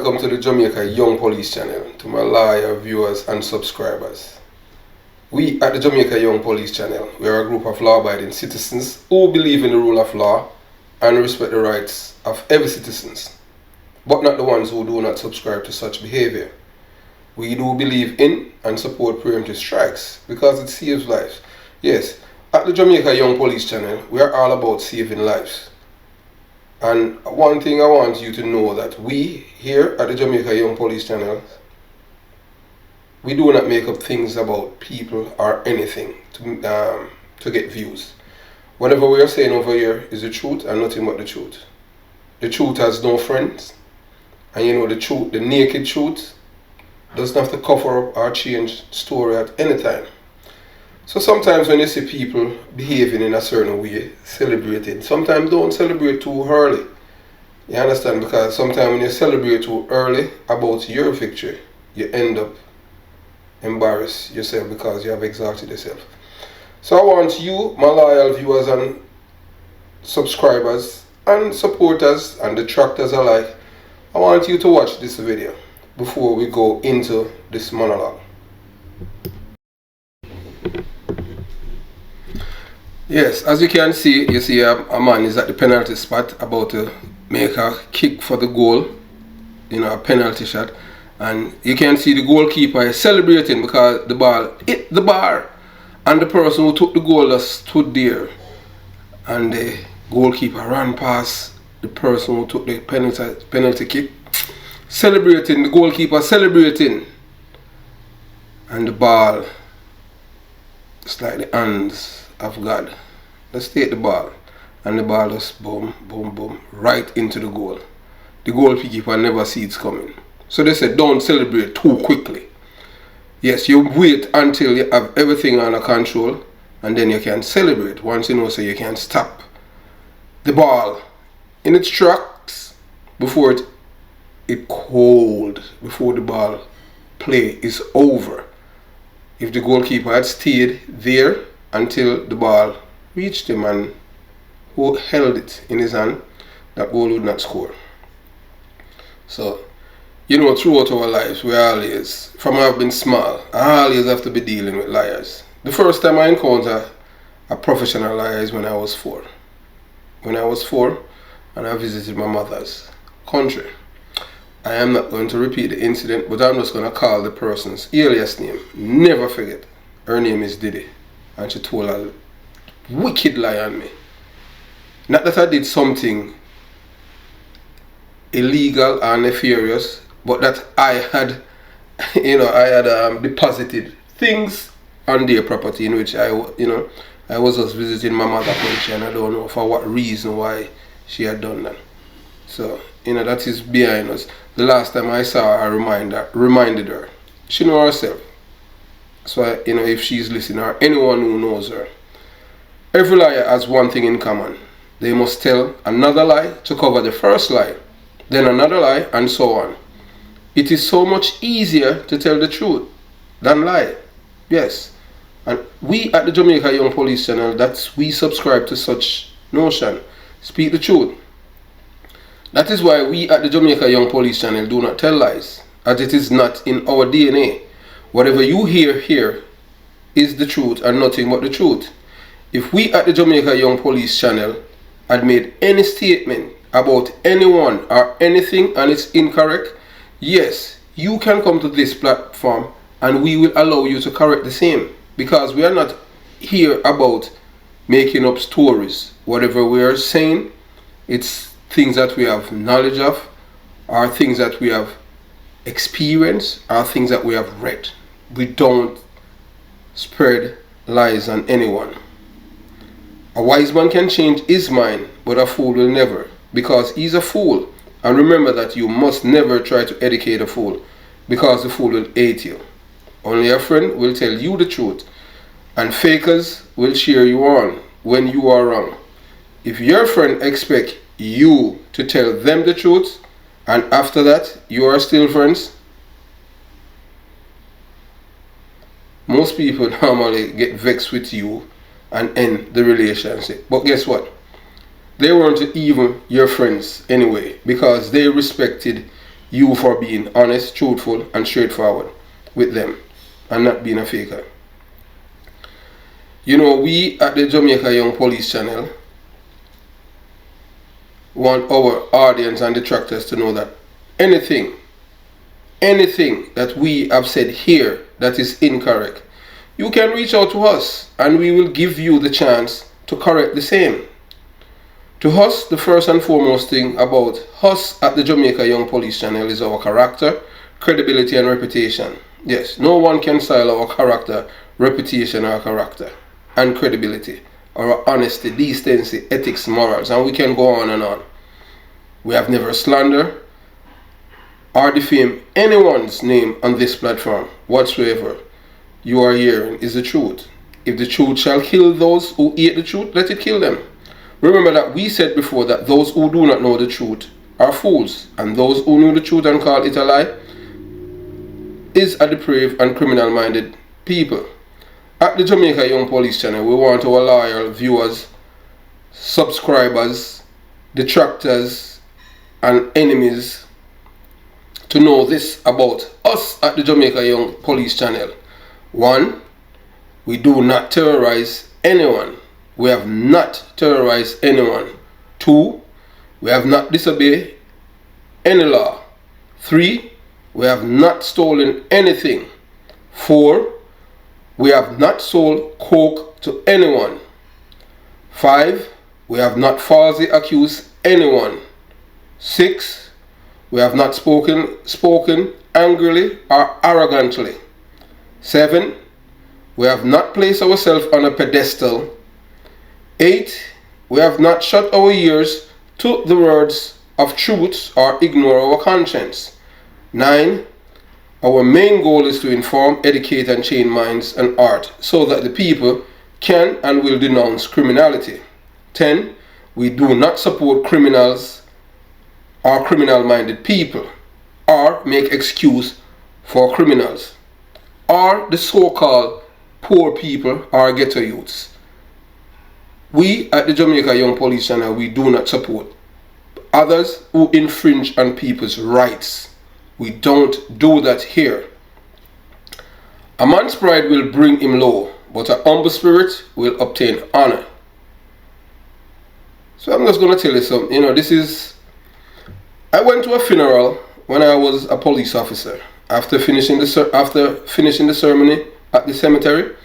welcome to the Jamaica Young Police channel, to my loyal viewers and subscribers. We at the Jamaica Young Police channel, we are a group of law-abiding citizens who believe in the rule of law and respect the rights of every citizen, but not the ones who do not subscribe to such behavior. We do believe in and support preemptive strikes because it saves lives. Yes, at the Jamaica Young Police channel, we are all about saving lives. And one thing I want you to know, that we here at the Jamaica Young Police channel, we do not make up things about people or anything to get views. Whatever we are saying over here is the truth and nothing but the truth. The truth has no friends, and you know the truth, the naked truth, doesn't have to cover up or change story at any time. So sometimes when you see people behaving in a certain way, celebrating, sometimes don't celebrate too early. You understand? Because sometimes when you celebrate too early about your victory, you end up embarrass yourself because you have exalted yourself. So I want you, my loyal viewers and subscribers and supporters and detractors alike, I want you to watch this video before we go into this monologue. Yes, as you can see, you see a man is at the penalty spot about to make a kick for the goal, a penalty shot, and you can see the goalkeeper is celebrating because the ball hit the bar, and the person who took the goal just stood there, and the goalkeeper ran past the person who took the penalty kick, celebrating, the goalkeeper celebrating, and the ball, it's like the hands of God. Let's take the ball, and the ball just boom, boom, boom, right into the goal. The goalkeeper never sees it coming. So they said, don't celebrate too quickly. Yes, you wait until you have everything under control, and then you can celebrate. Once you know, so you can stop the ball in its tracks before it cold, before the ball play is over. If the goalkeeper had stayed there until the ball reached him and who held it in his hand, that goal would not score. So, throughout our lives, we always, from I've been small, I always have to be dealing with liars. The first time I encountered a professional liar is when I was 4. When I was 4 and I visited my mother's country. I am not going to repeat the incident, but I'm just going to call the person's alias name. Never forget. Her name is Diddy. And she told a wicked lie on me. Not that I did something illegal or nefarious, but that I had, deposited things on their property in which I was just visiting my mother country, and I don't know for what reason why she had done that. So, that is behind us. The last time I saw her, I reminded her. She knows herself. So, if she's listening, or anyone who knows her, every liar has one thing in common. They must tell another lie to cover the first lie, then another lie, and so on. It is so much easier to tell the truth than lie. Yes. And we at the Jamaica Young Police channel, we subscribe to such notion. Speak the truth. That is why we at the Jamaica Young Police channel do not tell lies, as it is not in our DNA. Whatever you hear here is the truth and nothing but the truth. If we at the Jamaica Young Police channel had made any statement about anyone or anything and it's incorrect, yes, you can come to this platform and we will allow you to correct the same, because we are not here about making up stories. Whatever we are saying, it's things that we have knowledge of, or things that we have experienced, or things that we have read. We don't spread lies on anyone. A wise man can change his mind, but a fool will never, because he's a fool. And remember that you must never try to educate a fool, because the fool will hate you. Only a friend will tell you the truth, and fakers will cheer you on when you are wrong. If your friend expects you to tell them the truth, and after that you are still friends, most people normally get vexed with you and end the relationship. But guess what? They weren't even your friends anyway, because they respected you for being honest, truthful, and straightforward with them and not being a faker. You know, we at the Jamaica Young Police channel want our audience and detractors to know that anything that we have said here that is incorrect, you can reach out to us and we will give you the chance to correct the same. To us, the first and foremost thing about us at the Jamaica Young Police channel is our character, credibility, and reputation. Yes, no one can style our character, reputation, or character, and credibility, our honesty, decency, ethics, morals, and we can go on and on. We have never slandered or defamed anyone's name on this platform whatsoever. You are hearing is the truth. If the truth shall kill those who hate the truth, let it kill them. Remember that we said before that those who do not know the truth are fools, and those who know the truth and call it a lie is a depraved and criminal-minded people. At the Jamaica Young Police channel, we want our loyal viewers, subscribers, detractors, and enemies to know this about us at the Jamaica Young Police channel. 1. We do not terrorize anyone. We have not terrorized anyone. 2. We have not disobeyed any law. 3. We have not stolen anything. 4. We have not sold coke to anyone. 5. We have not falsely accused anyone. 6. We have not spoken angrily or arrogantly. 7. We have not placed ourselves on a pedestal. 8. We have not shut our ears to the words of truth or ignore our conscience. 9. Our main goal is to inform, educate, and change minds and heart so that the people can and will denounce criminality. 10. We do not support criminals or criminal-minded people or make excuse for criminals or the so-called poor people or ghetto youths. We at the Jamaica Young Police channel, we do not support others who infringe on people's rights. We don't do that here. A man's pride will bring him low, but a humble spirit will obtain honor. So I'm just going to tell you something. I went to a funeral when I was a police officer. After finishing the ceremony at the cemetery,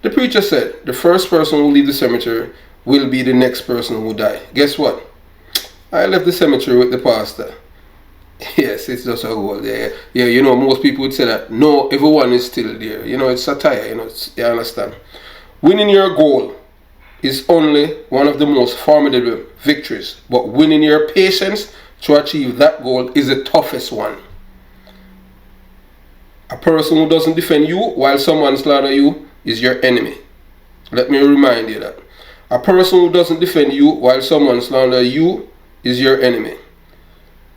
the preacher said, the first person who leave the cemetery will be the next person who die. Guess what? I left the cemetery with the pastor. Yes, it's just a goal there. Yeah, most people would say that, no, everyone is still there. It's satire, you understand. Winning your goal is only one of the most formidable victories, but winning your patience to achieve that goal is the toughest one. A person who doesn't defend you while someone slander you is your enemy. Let me remind you that. A person who doesn't defend you while someone slander you is your enemy.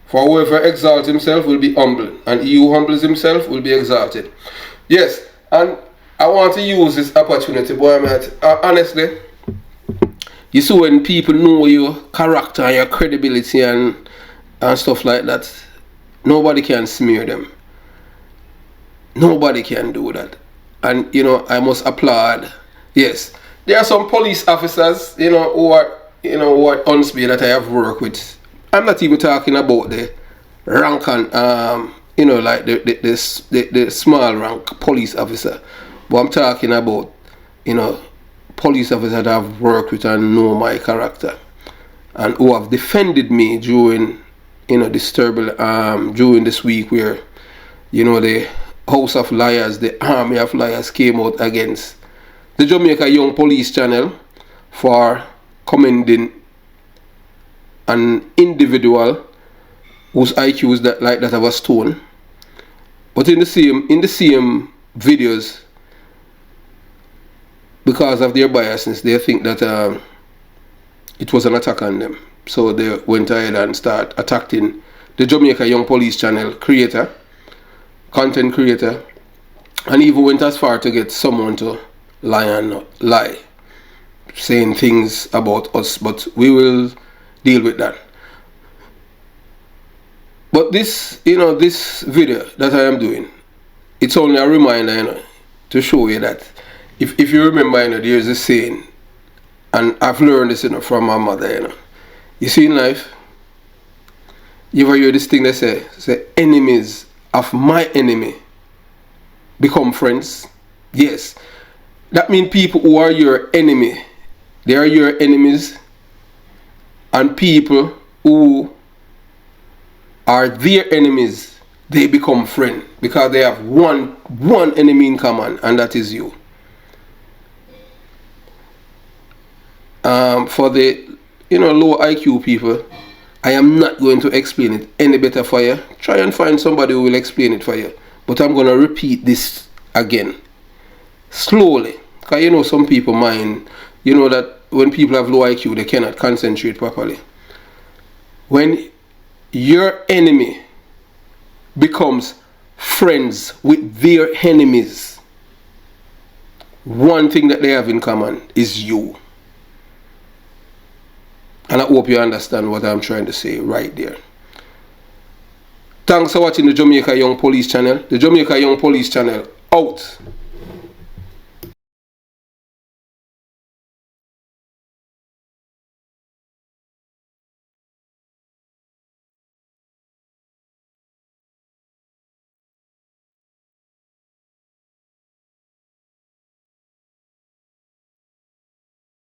For whoever exalts himself will be humbled, and he who humbles himself will be exalted. Yes, and I want to use this opportunity, boy, honestly, you see when people know your character and your credibility and stuff like that, nobody can smear them. Nobody can do that. And, I must applaud. Yes, there are some police officers, who are unspeed that I have worked with. I'm not even talking about the rank and, like the small rank police officer. But I'm talking about, police officers that I've worked with and know my character. And who have defended me during, this terrible, during this week where, the House of Liars, the Army of Liars came out against the Jamaica Young Police channel for commending an individual whose IQ is that of a stone. But in the same videos, because of their biasness, they think that it was an attack on them. So they went ahead and start attacking the Jamaica Young Police channel creator, content creator, and even went as far to get someone to lie, saying things about us. But we will deal with that. But this, this video that I am doing, it's only a reminder, to show you that if you remember, there's a saying, and I've learned this, from my mother, You see in life, you ever hear this thing they say enemies of my enemy become friends? Yes. That means people who are your enemy, they are your enemies, and people who are their enemies, they become friends because they have one enemy in common, and that is you. For the low IQ people, I am not going to explain it any better for you. Try and find somebody who will explain it for you. But I'm going to repeat this again, slowly, because some people mind, that when people have low IQ, they cannot concentrate properly. When your enemy becomes friends with their enemies, one thing that they have in common is you. And I hope you understand what I'm trying to say right there. Thanks for watching the Jamaica Young Police channel. The Jamaica Young Police channel out.